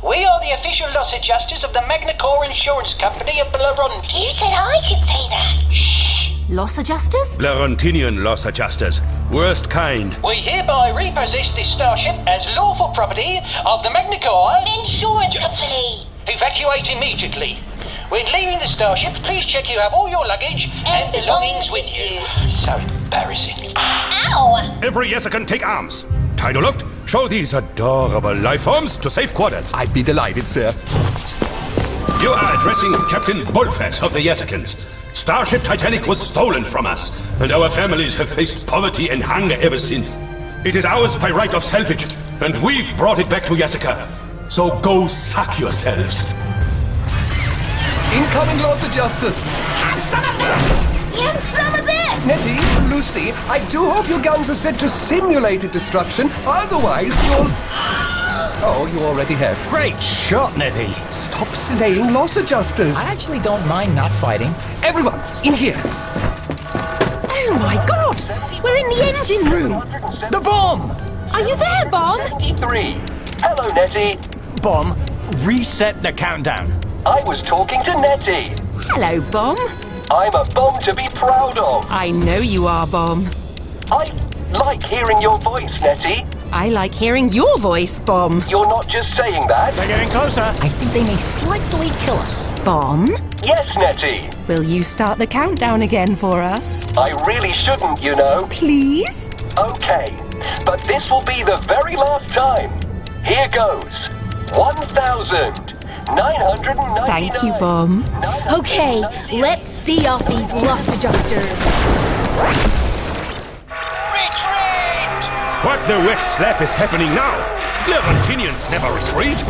We are the official loss adjusters of the Magna-Core Insurance Company of Blaronti. You said I could say that. Shh. Loss adjusters? Blarontinian loss adjusters. Worst kind. We hereby repossess this starship as lawful property of the Magna-Core Insurance Company. Evacuate immediately. When leaving the starship, please check you have all your luggage and belongings with you. So embarrassing. Ow! Every Yesican take arms. Tidaloft, show these adorable life forms to safe quarters. I'd be delighted, sir. You are addressing Captain Bullfat of the Yesicans. Starship Titanic was stolen from us, and our families have faced poverty and hunger ever since. It is ours by right of salvage, and we've brought it back to Yesica. So go suck yourselves. Incoming loss adjusters. Have some of that! And some of this! Nettie, Lucy, I do hope your guns are set to simulated destruction, otherwise you'll... Oh, you already have. Great shot, Nettie. Stop slaying loss adjusters. I actually don't mind not fighting. Everyone, in here. Oh my god! We're in the engine room! The bomb! Are you there, Bomb? 93. Hello, Nettie. Bomb, reset the countdown. I was talking to Nettie. Hello, Bomb. I'm a bomb to be proud of. I know you are, Bomb. I like hearing your voice, Nettie. I like hearing your voice, Bomb. You're not just saying that. They're getting closer. I think they may slightly kill us. Bomb? Yes, Nettie. Will you start the countdown again for us? I really shouldn't, you know. Please? Okay, but this will be the very last time. Here goes. 1,999. Thank you, Bomb. Okay, let's see off these loss adjusters. What the wet slap is happening now? Blarontinians never retreat.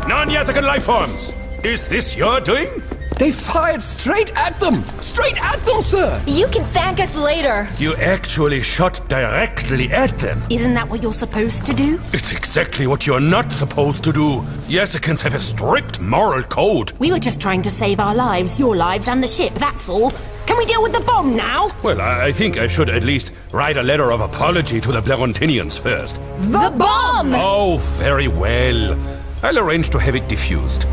Non-Yesican life forms. Is this your doing? They fired straight at them! Straight at them, sir! You can thank us later. You actually shot directly at them. Isn't that what you're supposed to do? It's exactly what you're not supposed to do. Yesicans have a strict moral code. We were just trying to save our lives, your lives, and the ship, that's all. Can we deal with the bomb now? Well, I think I should at least write a letter of apology to the Blarontinians first. The bomb! Oh, very well. I'll arrange to have it diffused.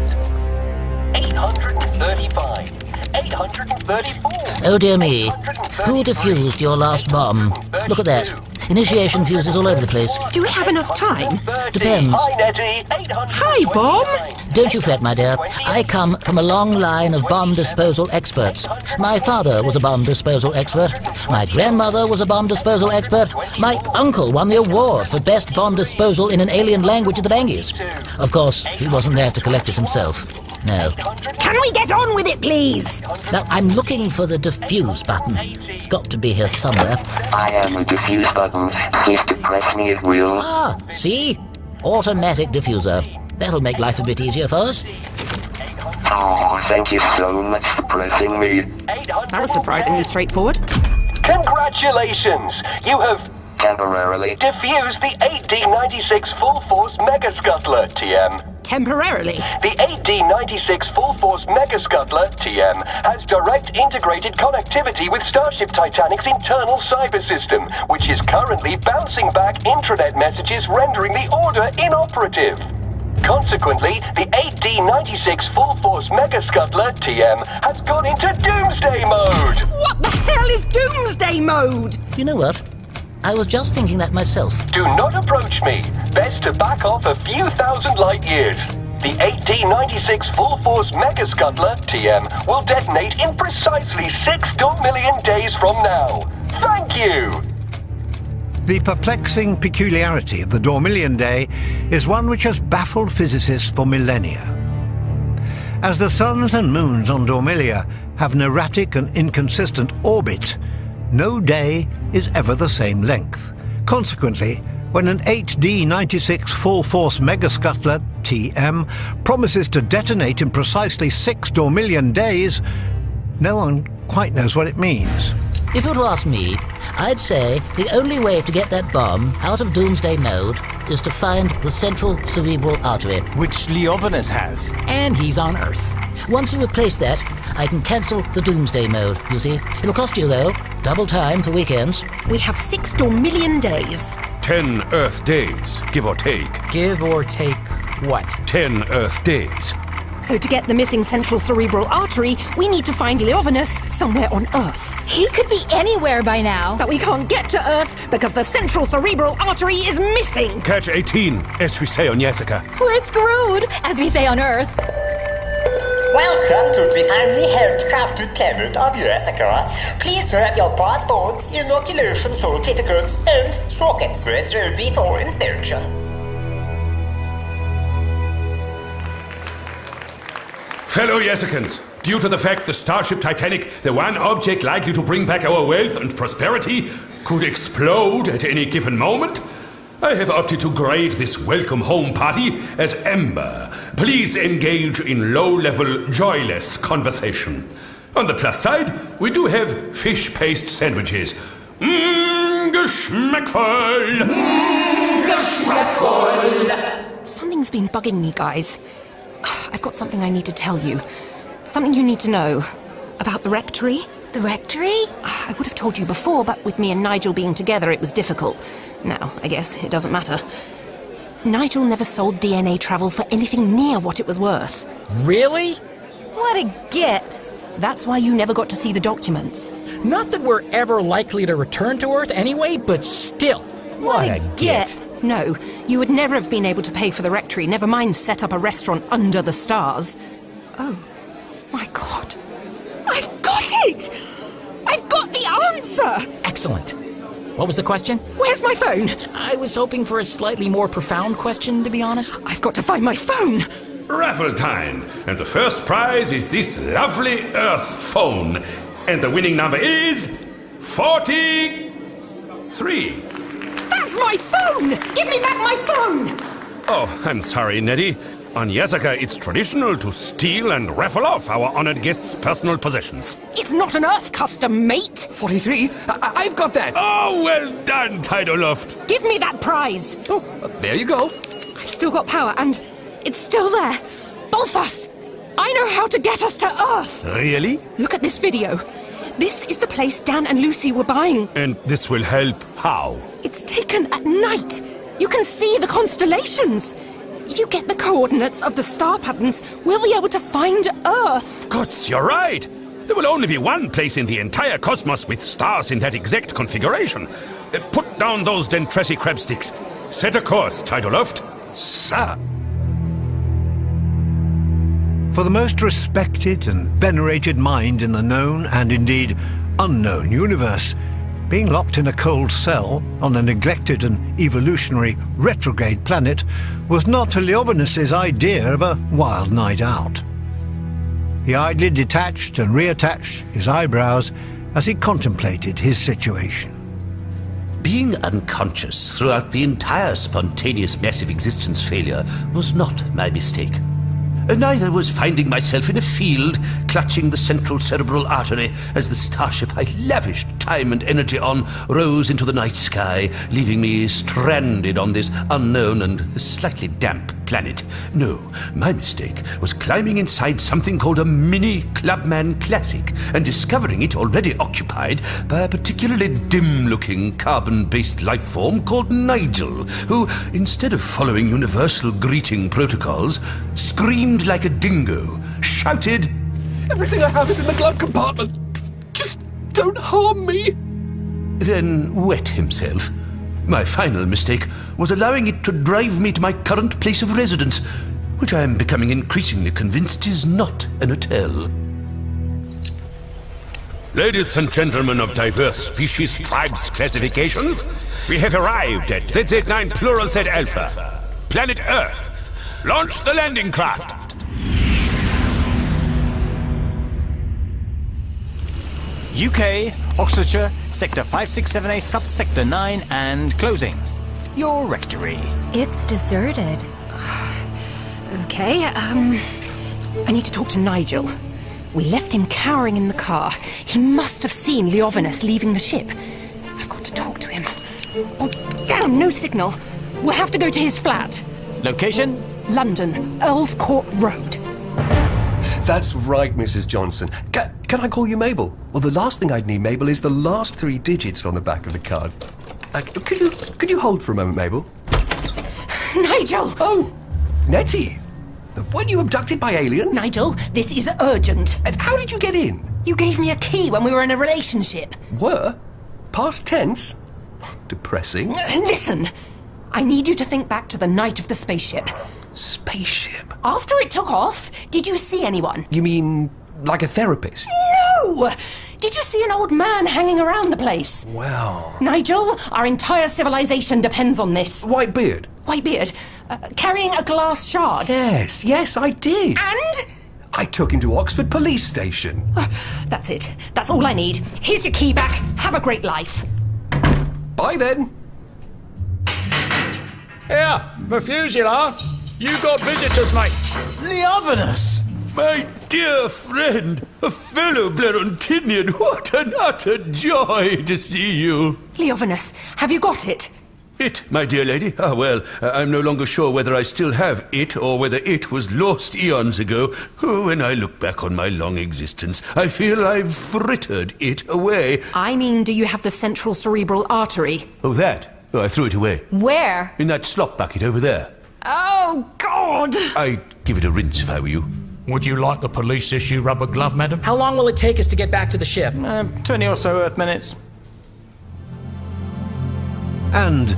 835. 834. Oh dear me. Who defused your last bomb? Look at that. Initiation fuses all over the place. Do we have enough time? Depends. Hi, Nettie. Hi, Bomb. Don't you fret, my dear. I come from a long line of bomb disposal experts. My father was a bomb disposal expert. My grandmother was a bomb disposal expert. My uncle won the award for best bomb disposal in an alien language at the Bangies. Of course, he wasn't there to collect it himself. No. Can we get on with it, please? Now, I'm looking for the diffuse button. It's got to be here somewhere. I am the diffuse button. Please depress me at will. Ah, see? Automatic diffuser. That'll make life a bit easier for us. Oh, thank you so much for pressing me. That was surprisingly straightforward. Congratulations! You have temporarily defused the 8D96 Full Force Mega Scuttler, TM. Temporarily? The 8D96 Full Force Mega Scuttler, TM, has direct integrated connectivity with Starship Titanic's internal cyber system, which is currently bouncing back intranet messages, rendering the order inoperative. Consequently, the 8D96 Full Force Mega Scuttler, TM, has gone into Doomsday Mode! What the hell is Doomsday Mode? You know what? I was just thinking that myself. Do not approach me. Best to back off a few thousand light years. The 8D96 Full Force Mega Scuttler, TM, will detonate in precisely 6 million days from now. Thank you! The perplexing peculiarity of the Dormillion Day is one which has baffled physicists for millennia. As the suns and moons on Dormilia have an erratic and inconsistent orbit, no day is ever the same length. Consequently, when an 8D96 Full Force Mega Scuttler, TM, promises to detonate in precisely 6 Dormillion days, no one quite knows what it means. If you were to ask me, I'd say the only way to get that bomb out of Doomsday Mode is to find the central cerebral artery. Which Leovinus has. And he's on Earth. Once you replace that, I can cancel the Doomsday Mode, you see. It'll cost you, though, double time for weekends. We have 6 Dormillion days. 10 Earth days, give or take. Give or take what? 10 Earth days. So to get the missing central cerebral artery, we need to find Leovinus somewhere on Earth. He could be anywhere by now. But we can't get to Earth because the central cerebral artery is missing. Catch 18, as we say on Jessica. We're screwed, as we say on Earth. Welcome to the finely handcrafted planet of Jessica. Please have your passports, inoculation certificates, and socket threads ready for inspection. Fellow Jessicans, due to the fact the Starship Titanic, the one object likely to bring back our wealth and prosperity, could explode at any given moment, I have opted to grade this welcome home party as amber. Please engage in low-level, joyless conversation. On the plus side, we do have fish paste sandwiches. Geschmackvoll! Geschmackvoll! Something's been bugging me, guys. I've got something I need to tell you. Something you need to know. About the rectory. The rectory? I would have told you before, but with me and Nigel being together, it was difficult. Now, I guess it doesn't matter. Nigel never sold DNA travel for anything near what it was worth. Really? What a git. That's why you never got to see the documents. Not that we're ever likely to return to Earth anyway, but still. What a git. No, you would never have been able to pay for the rectory, never mind set up a restaurant under the stars. Oh, my God. I've got it! I've got the answer! Excellent. What was the question? Where's my phone? I was hoping for a slightly more profound question, to be honest. I've got to find my phone! Raffle time! And the first prize is this lovely Earth phone. And the winning number is 43. That's my phone! Give me back my phone! Oh, I'm sorry, Nettie. On Jessica, it's traditional to steal and raffle off our honored guests' personal possessions. It's not an Earth custom, mate! 43? I've got that! Oh, well done, Tidoloft! Give me that prize! Oh, there you go. I've still got power, and it's still there. Both us! I know how to get us to Earth! Really? Look at this video. This is the place Dan and Lucy were buying. And this will help how? It's taken at night. You can see the constellations. If you get the coordinates of the star patterns, we'll be able to find Earth. Gods, you're right. There will only be one place in the entire cosmos with stars in that exact configuration. Put down those Dentresi crab sticks. Set a course, Tidoloft. Sir. For the most respected and venerated mind in the known and indeed unknown universe, being locked in a cold cell on a neglected and evolutionary retrograde planet was not Leovinus's idea of a wild night out. He idly detached and reattached his eyebrows as he contemplated his situation. Being unconscious throughout the entire spontaneous massive existence failure was not my mistake. Neither was finding myself in a field clutching the central cerebral artery as the starship I lavished time and energy on rose into the night sky, leaving me stranded on this unknown and slightly damp planet. No, my mistake was climbing inside something called a mini Clubman Classic and discovering it already occupied by a particularly dim-looking carbon-based life form called Nigel, who, instead of following universal greeting protocols, screamed like a dingo, shouted, "Everything I have is in the glove compartment! Just don't harm me!" Then wet himself. My final mistake was allowing it to drive me to my current place of residence, which I am becoming increasingly convinced is not an hotel. Ladies and gentlemen of diverse species, tribes, classifications, we have arrived at ZZ9 Plural Z Alpha, planet Earth. Launch the landing craft. UK, Oxfordshire, Sector 567A, Subsector 9, and closing. Your rectory. It's deserted. Okay, I need to talk to Nigel. We left him cowering in the car. He must have seen Leovinus leaving the ship. I've got to talk to him. Oh, damn, no signal. We'll have to go to his flat. Location? London, Earl's Court Road. That's right, Mrs. Johnson. Can I call you Mabel? Well, the last thing I'd need, Mabel, is the last 3 digits on the back of the card. Could you hold for a moment, Mabel? Nigel! Oh, Nettie! Weren't you abducted by aliens? Nigel, this is urgent. And how did you get in? You gave me a key when we were in a relationship. Were? Past tense? Depressing. Listen, I need you to think back to the night of the spaceship. Spaceship? After it took off, did you see anyone? You mean like a therapist? No! Did you see an old man hanging around the place? Well... Nigel, our entire civilization depends on this. White beard? White beard? Carrying a glass shard? Yes, I did. And? I took him to Oxford police station. That's it. That's all I need. Here's your key back. Have a great life. Bye then. Here, Methuselah. You got visitors, mate. Leovinus! My dear friend, a fellow Blerontinian, what an utter joy to see you. Leovinus, have you got it? It, my dear lady? Ah, well, I'm no longer sure whether I still have it or whether it was lost eons ago. Oh, when I look back on my long existence, I feel I've frittered it away. I mean, do you have the central cerebral artery? Oh, that? Oh, I threw it away. Where? In that slop bucket over there. Oh, God! I'd give it a rinse if I were you. Would you like the police issue rubber glove, madam? How long will it take us to get back to the ship? 20 or so Earth minutes. And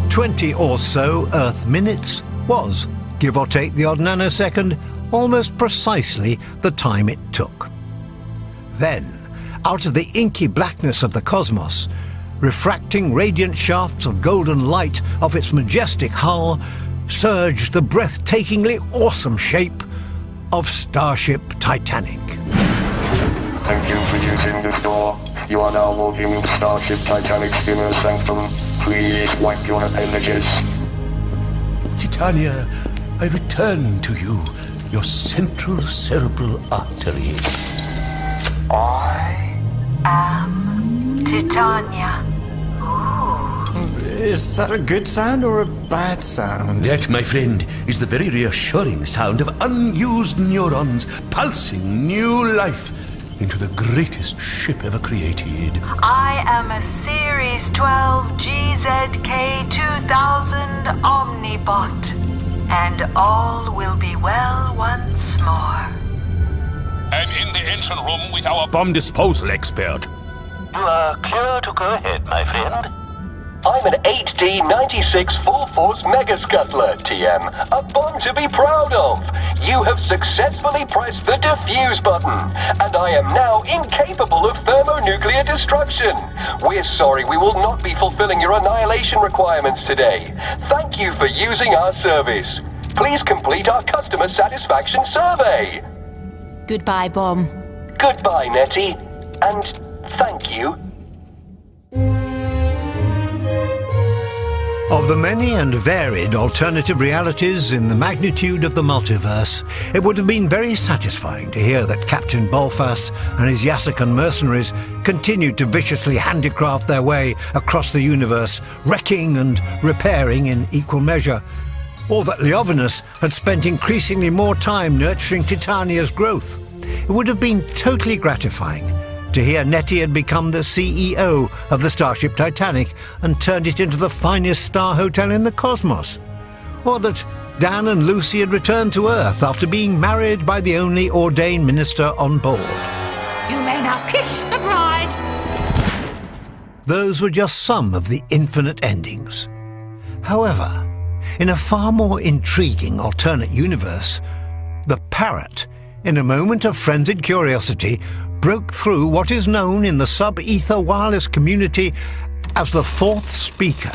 20 or so Earth minutes was, give or take the odd nanosecond, almost precisely the time it took. Then, out of the inky blackness of the cosmos, refracting radiant shafts of golden light off its majestic hull, surged the breathtakingly awesome shape of Starship Titanic. Thank you for using this door. You are now walking into Starship Titanic's inner sanctum. Please wipe your appendages. Titania, I return to you your central cerebral artery. I am Titania. Is that a good sound or a bad sound? That, my friend, is the very reassuring sound of unused neurons pulsing new life into the greatest ship ever created. I am a Series 12 GZK 2000 Omnibot, and all will be well once more. I'm in the engine room with our bomb disposal expert. You are clear to go ahead, my friend. I'm an 8D96 full-force mega scuttler, TM. A bomb to be proud of. You have successfully pressed the defuse button, and I am now incapable of thermonuclear destruction. We're sorry we will not be fulfilling your annihilation requirements today. Thank you for using our service. Please complete our customer satisfaction survey. Goodbye, Bomb. Goodbye, Nettie. And thank you. Of the many and varied alternative realities in the magnitude of the multiverse, it would have been very satisfying to hear that Captain Bolfas and his Yassican mercenaries continued to viciously handicraft their way across the universe, wrecking and repairing in equal measure, or that Leovinus had spent increasingly more time nurturing Titania's growth. It would have been totally gratifying to hear Nettie had become the CEO of the Starship Titanic and turned it into the finest star hotel in the cosmos. Or that Dan and Lucy had returned to Earth after being married by the only ordained minister on board. You may now kiss the bride. Those were just some of the infinite endings. However, in a far more intriguing alternate universe, the parrot, in a moment of frenzied curiosity, broke through what is known in the sub-ether wireless community as the fourth speaker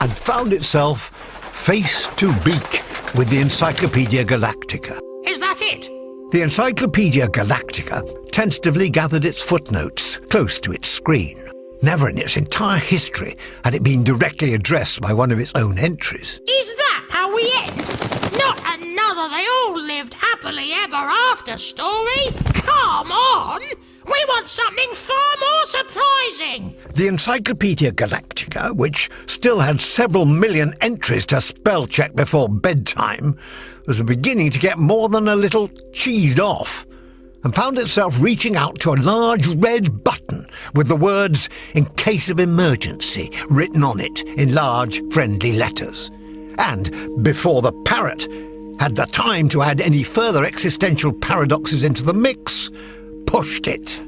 and found itself face to beak with the Encyclopedia Galactica. Is that it? The Encyclopedia Galactica tentatively gathered its footnotes close to its screen. Never in its entire history had it been directly addressed by one of its own entries. Is that how we end? Not another they all lived happily ever after story? Come on! We want something far more surprising! The Encyclopedia Galactica, which still had several million entries to spell check before bedtime, was beginning to get more than a little cheesed off. and found itself reaching out to a large red button with the words "in case of emergency" written on it in large friendly letters. And before the parrot had the time to add any further existential paradoxes into the mix, pushed it.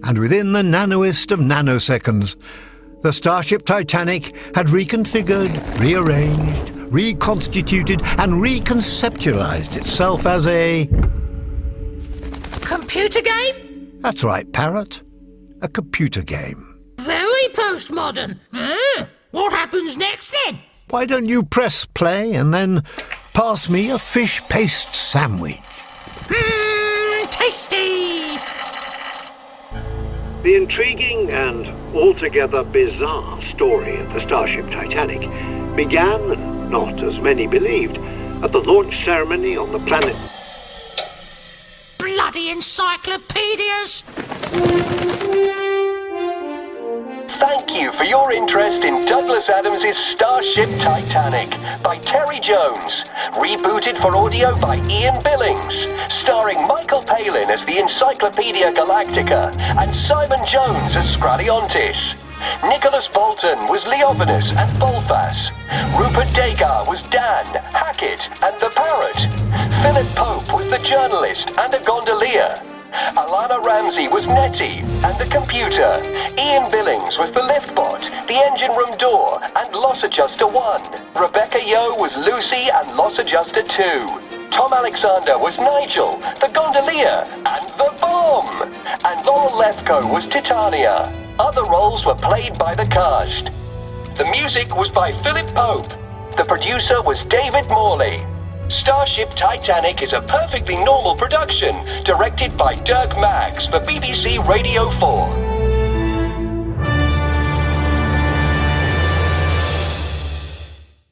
And within the nanoest of nanoseconds, the Starship Titanic had reconfigured, rearranged, reconstituted and reconceptualized itself as a... computer game? That's right, Parrot. A computer game. Very postmodern. What happens next then? Why don't you press play and then pass me a fish paste sandwich? Tasty! The intriguing and altogether bizarre story of the Starship Titanic began, not as many believed, at the launch ceremony on the planet... Bloody encyclopedias! Thank you for your interest in Douglas Adams' Starship Titanic by Terry Jones, rebooted for audio by Ian Billings, starring Michael Palin as the Encyclopedia Galactica and Simon Jones as Scraliontis. Nicholas Bolton was Leovinus and Bolfas. Rupert Degar was Dan, Hackett and the Parrot. Philip Pope was the journalist and a gondolier. Alana Ramsey was Nettie and the computer. Ian Billings was the liftbot, the engine room door and loss adjuster 1. Rebecca Yo was Lucy and loss adjuster 2. Tom Alexander was Nigel, the gondolier and the bomb. And Laurel Lefko was Titania. Other roles were played by the cast. The music was by Philip Pope. The producer was David Morley. Starship Titanic is a perfectly normal production, directed by Dirk Maggs for BBC Radio 4.